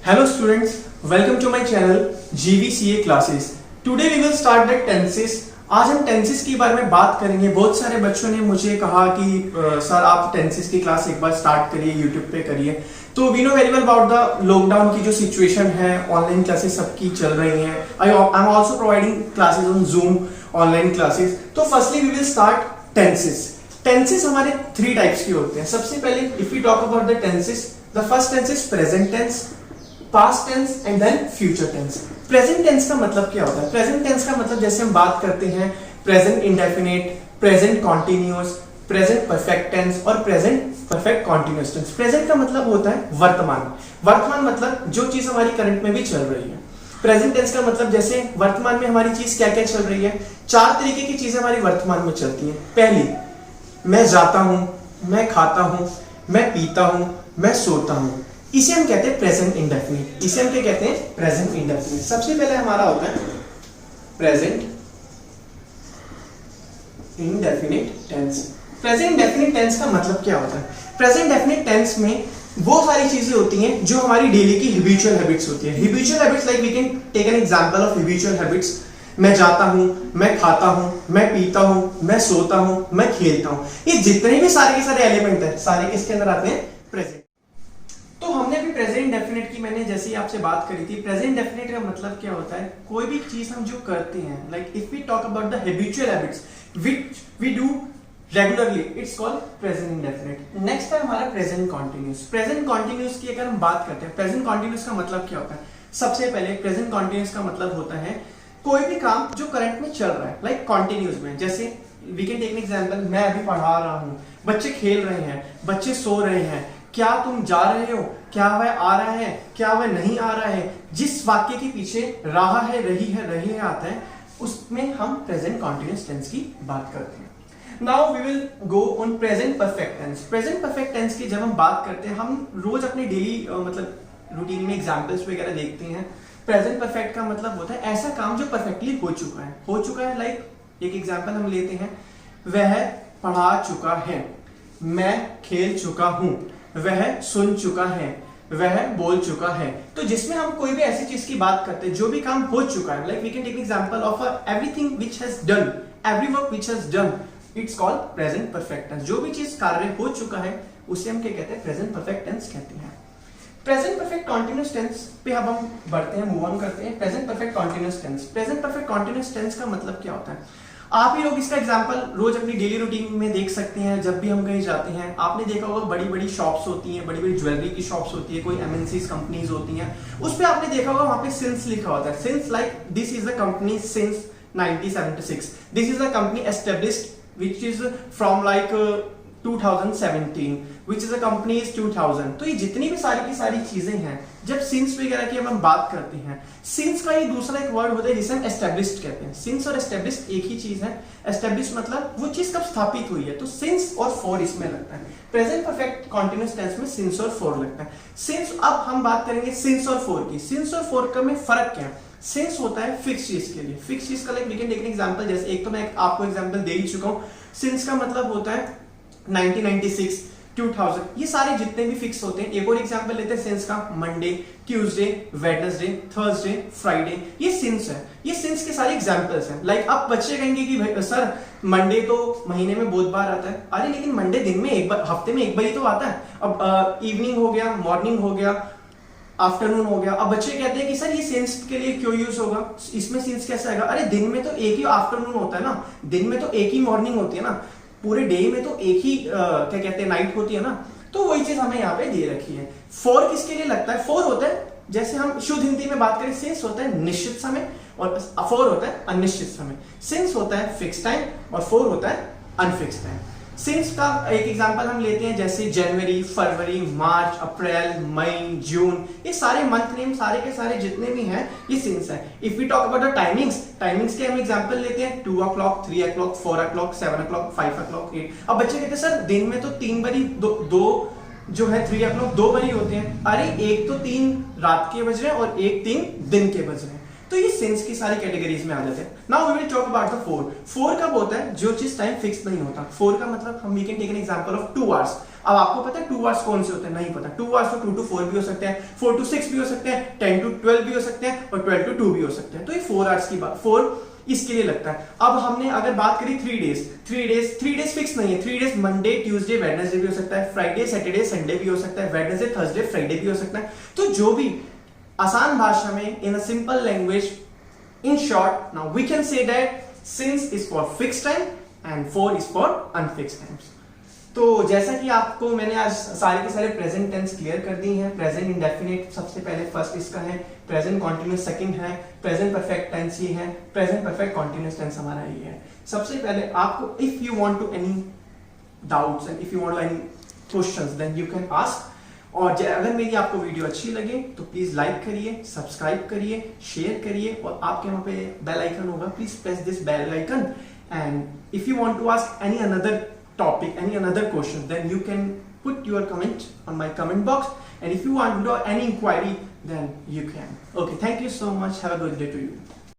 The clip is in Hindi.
Hello students, welcome to my channel GVCA classes. Today we will start the tenses. आज हम टेंसेस के बारे में बात करेंगे। बहुत सारे बच्चों ने मुझे कहा कि सर आप टेंसेस की क्लास एक बार स्टार्ट करिए, यूट्यूब पे करिए। तो we know very well about the lockdown की जो सिचुएशन है, ऑनलाइन क्लासेस सबकी चल रही हैं। I am also providing classes on Zoom online classes. तो firstly we will start tenses. Tenses हमारे थ्री टाइप्स के होते हैं। सबसे पहले if we talk about the tenses, the first tense is present tense, past tense and then future tense. Present tense का मतलब क्या होता है? प्रेजेंट टेंस का मतलब जैसे हम बात करते हैं present indefinite, present continuous, present perfect tense और present perfect continuous tense. Present का मतलब होता है वर्तमान। वर्तमान मतलब जो चीज हमारी करंट में भी चल रही है। प्रेजेंट टेंस का मतलब जैसे वर्तमान में हमारी चीज क्या क्या चल रही है। चार तरीके की चीजें हमारी वर्तमान में चलती हैं। पहली, मैं जाता हूं, मैं खाता हूं, मैं पीता हूं, मैं सोता हूं। इसे हम कहते हैं प्रेजेंट इंडेफिनिट। इसे हम क्या कहते हैं? Present indefinite. सबसे पहले हमारा होता है present indefinite tense. Present indefinite tense का मतलब क्या होता है? प्रेजेंट इंडेफिनिट टेंस में वो सारी चीजें होती हैं जो हमारी डेली की हैबिचुअल हैबिट्स होती है। Habitual habits like we can take an example of habitual habits. मैं जाता हूं, मैं खाता हूं, मैं पीता हूं, मैं सोता हूं, मैं खेलता हूं। ये जितने भी सारे के सारे एलिमेंट है, सारे किसके अंदर आते हैं? प्रेजेंट। तो हमने भी प्रेजेंट डेफिनेट की मैंने जैसे ही आपसे बात करी थी। प्रेजेंट डेफिनेट का मतलब क्या होता है? कोई भी चीज हम जो करते हैं, like if we talk about the habitual habits which we do regularly, it's called present indefinite. Next है हमारा प्रेजेंट कॉन्टिन्यूअस। प्रेजेंट कॉन्टिन्यूअस की अगर हम बात करते हैं, प्रेजेंट कॉन्टिन्यूअस का मतलब क्या होता है? सबसे पहले प्रेजेंट कॉन्टिन्यूअस का मतलब होता है कोई भी काम जो करंट में चल रहा है, लाइक कॉन्टिन्यूअस में। जैसे we can take an example, मैं अभी पढ़ा रहा हूं, बच्चे खेल रहे हैं, बच्चे सो रहे हैं, क्या तुम जा रहे हो, क्या वह आ रहा है, क्या वह नहीं आ रहा है। जिस वाक्य के पीछे रहा है, रही है आता है, उसमें हम प्रेजेंट कॉन्टिन्यूअस टेंस की बात करते हैं। Now we will go on present perfect tense. Present perfect tense की जब हम बात करते हैं, हम रोज अपने डेली मतलब रूटीन में एग्जांपल्स वगैरह देखते हैं। प्रेजेंट परफेक्ट का मतलब होता है ऐसा काम जो परफेक्टली हो चुका है। लाइक एक एग्जांपल हम लेते हैं, वह पढ़ा चुका है, मैं खेल चुका हूं, वह सुन चुका है, वह बोल चुका है। तो जिसमें हम कोई भी ऐसी चीज की बात करते हैं जो भी काम हो चुका है, like we can take example of everything which has done, every work which has done, it's called present perfect tense. जो भी चीज कार्य हो चुका है उसे हम क्या कहते हैं? प्रेजेंट परफेक्ट टेंस कहते हैं। प्रेजेंट परफेक्ट कॉन्टिन्यूअस टेंस पे अब हम बढ़ते हैं, मूव ऑन करते हैं। Present perfect continuous tense. Present perfect continuous tense का मतलब क्या होता है? आप ही लोग इसका एग्जांपल रोज अपनी डेली रूटीन में देख सकते हैं। जब भी हम कहीं जाते हैं, आपने देखा होगा बड़ी बड़ी शॉप्स होती हैं, बड़ी बड़ी ज्वेलरी की शॉप्स होती है, कोई एमएनसी कंपनीज होती हैं, उस पे आपने देखा होगा वहां पे सिंस लिखा होता है। Since like this is the company since 1976, this is the company established which is from like 2017, which is a company is 2000। तो ये जितनी भी सारी की सारी चीजें हैं, जब सिंस वगैरह की हम बात करते हैं, सिंस का ही दूसरा एक वर्ड होता है जिसे हम एस्टेब्लिश्ड कहते हैं। सिंस और एस्टेब्लिश्ड एक ही चीज है। एस्टेब्लिश मतलब वो चीज कब स्थापित हुई है, तो सिंस और फॉर इसमें लगता है। प्रेजेंट परफेक्ट कॉन्टिन्यूअस टेंस में सिंस और फॉर लगता है। सिंस, अब हम बात करेंगे सिंस और फॉर की। सिंस और फॉर का में फर्क क्या है? सिंस होता है फिक्स चीज के लिए। फिक्स चीज का like we can take an example, जैसे एक तो मैं आपको एग्जांपल दे ही चुका हूं। सिंस का मतलब होता है 1996, 2000, ये सारे जितने भी फिक्स होते हैं। एक और एग्जांपल लेते हैं सिंस का, Monday, Tuesday, Wednesday, Thursday, Friday, ये सिंस है। ये सिंस के सारे एग्जांपल्स हैं। लाइक अब बच्चे कहेंगे कि सर मंडे तो महीने में बहुत बार आता है। अरे लेकिन मंडे दिन में एक बार, हफ्ते में एक बार ही तो आता है। अब इवनिंग हो गया, मॉर्निंग हो गया, आफ्टरनून हो गया। अब बच्चे कहते हैं कि सर ये सिंस के लिए क्यों यूज होगा, इसमें सिंस कैसे आएगा? अरे दिन में तो एक ही आफ्टरनून होता है ना, दिन में तो एक ही मॉर्निंग होती है ना, पूरे डे में तो एक ही क्या कहते हैं, नाइट होती है ना। तो वही चीज हमें यहाँ पे दे रखी है। फोर किसके लिए लगता है? फोर होता है, जैसे हम शुद्ध हिंदी में बात करें, सिंस होता है निश्चित समय और फोर होता है अनिश्चित समय। सिंस होता है फिक्स टाइम और फोर होता है अनफिक्स टाइम। सिंस का एक एग्जांपल हम लेते हैं, जैसे जनवरी, फरवरी, मार्च, अप्रैल, मई, जून, ये सारे मंथ नेम सारे के सारे जितने भी हैं ये सिंस है। If we talk about the timings, timings के हम एग्जांपल लेते हैं 2 o'clock, 3 o'clock, 4 o'clock, 7 o'clock, 5 o'clock, 8। अब बच्चे कहते हैं सर दिन में तो 3 बारी दो जो है 3 o'clock 2 बारी होते हैं। अरे एक तो 3 रात के बज रहे हैं और एक 3 दिन के बज रहे हैं। तो ये सिंस की सारी कैटेगरीज में आ जाते हैं। Now we will talk about the for. For कब होता है? जो चीज टाइम फिक्स नहीं होता। फोर का मतलब हम we can take an example of 2 hours। अब आपको पता है 2 आवर्स कौन से होते हैं? नहीं पता। 2 आवर्स तो 2 to 4 भी हो सकते हैं, 4 to 6 भी हो सकते हैं, 10 to 12 भी हो सकते हैं और 12 to 2 भी हो सकते हैं। तो ये 4 आवर्स की बात, 4 इसके लिए लगता है। अब हमने अगर बात करी 3 डेज फिक्स नहीं है। 3 डेज मंडे, ट्यूसडे, वेडनेसडे भी हो सकता है, फ्राइडे, सैटरडे, संडे भी हो सकता है, वेडनेसडे, थर्सडे, फ्राइडे भी हो सकता है। तो जो भी आसान भाषा में, in a simple language, in short, now we can say that since is for fix time and for is for unfix times. तो जैसा कि आपको मैंने आज सारे के सारे प्रेजेंट टेंस क्लियर कर दी हैं। प्रेजेंट इंडेफिनिट सबसे पहले फर्स्ट इसका है, प्रेजेंट कॉन्टिन्यूस सेकंड है, प्रेजेंट परफेक्ट टेंस ये है, प्रेजेंट परफेक्ट कॉन्टिन्यूस टेंस हमारा ये है। सबसे पहले आपको if you want to any doubts and if you want any questions then you can ask. और अगर मेरी आपको वीडियो अच्छी लगे तो प्लीज लाइक करिए, सब्सक्राइब करिए, शेयर करिए और आपके वहां पे बेल आइकन होगा, please press this bell icon. And if you want to ask any another topic, any another question, then you can put your comment on my comment box, and if you want to do any inquiry then you can. Okay, thank you so much, have a good day to you.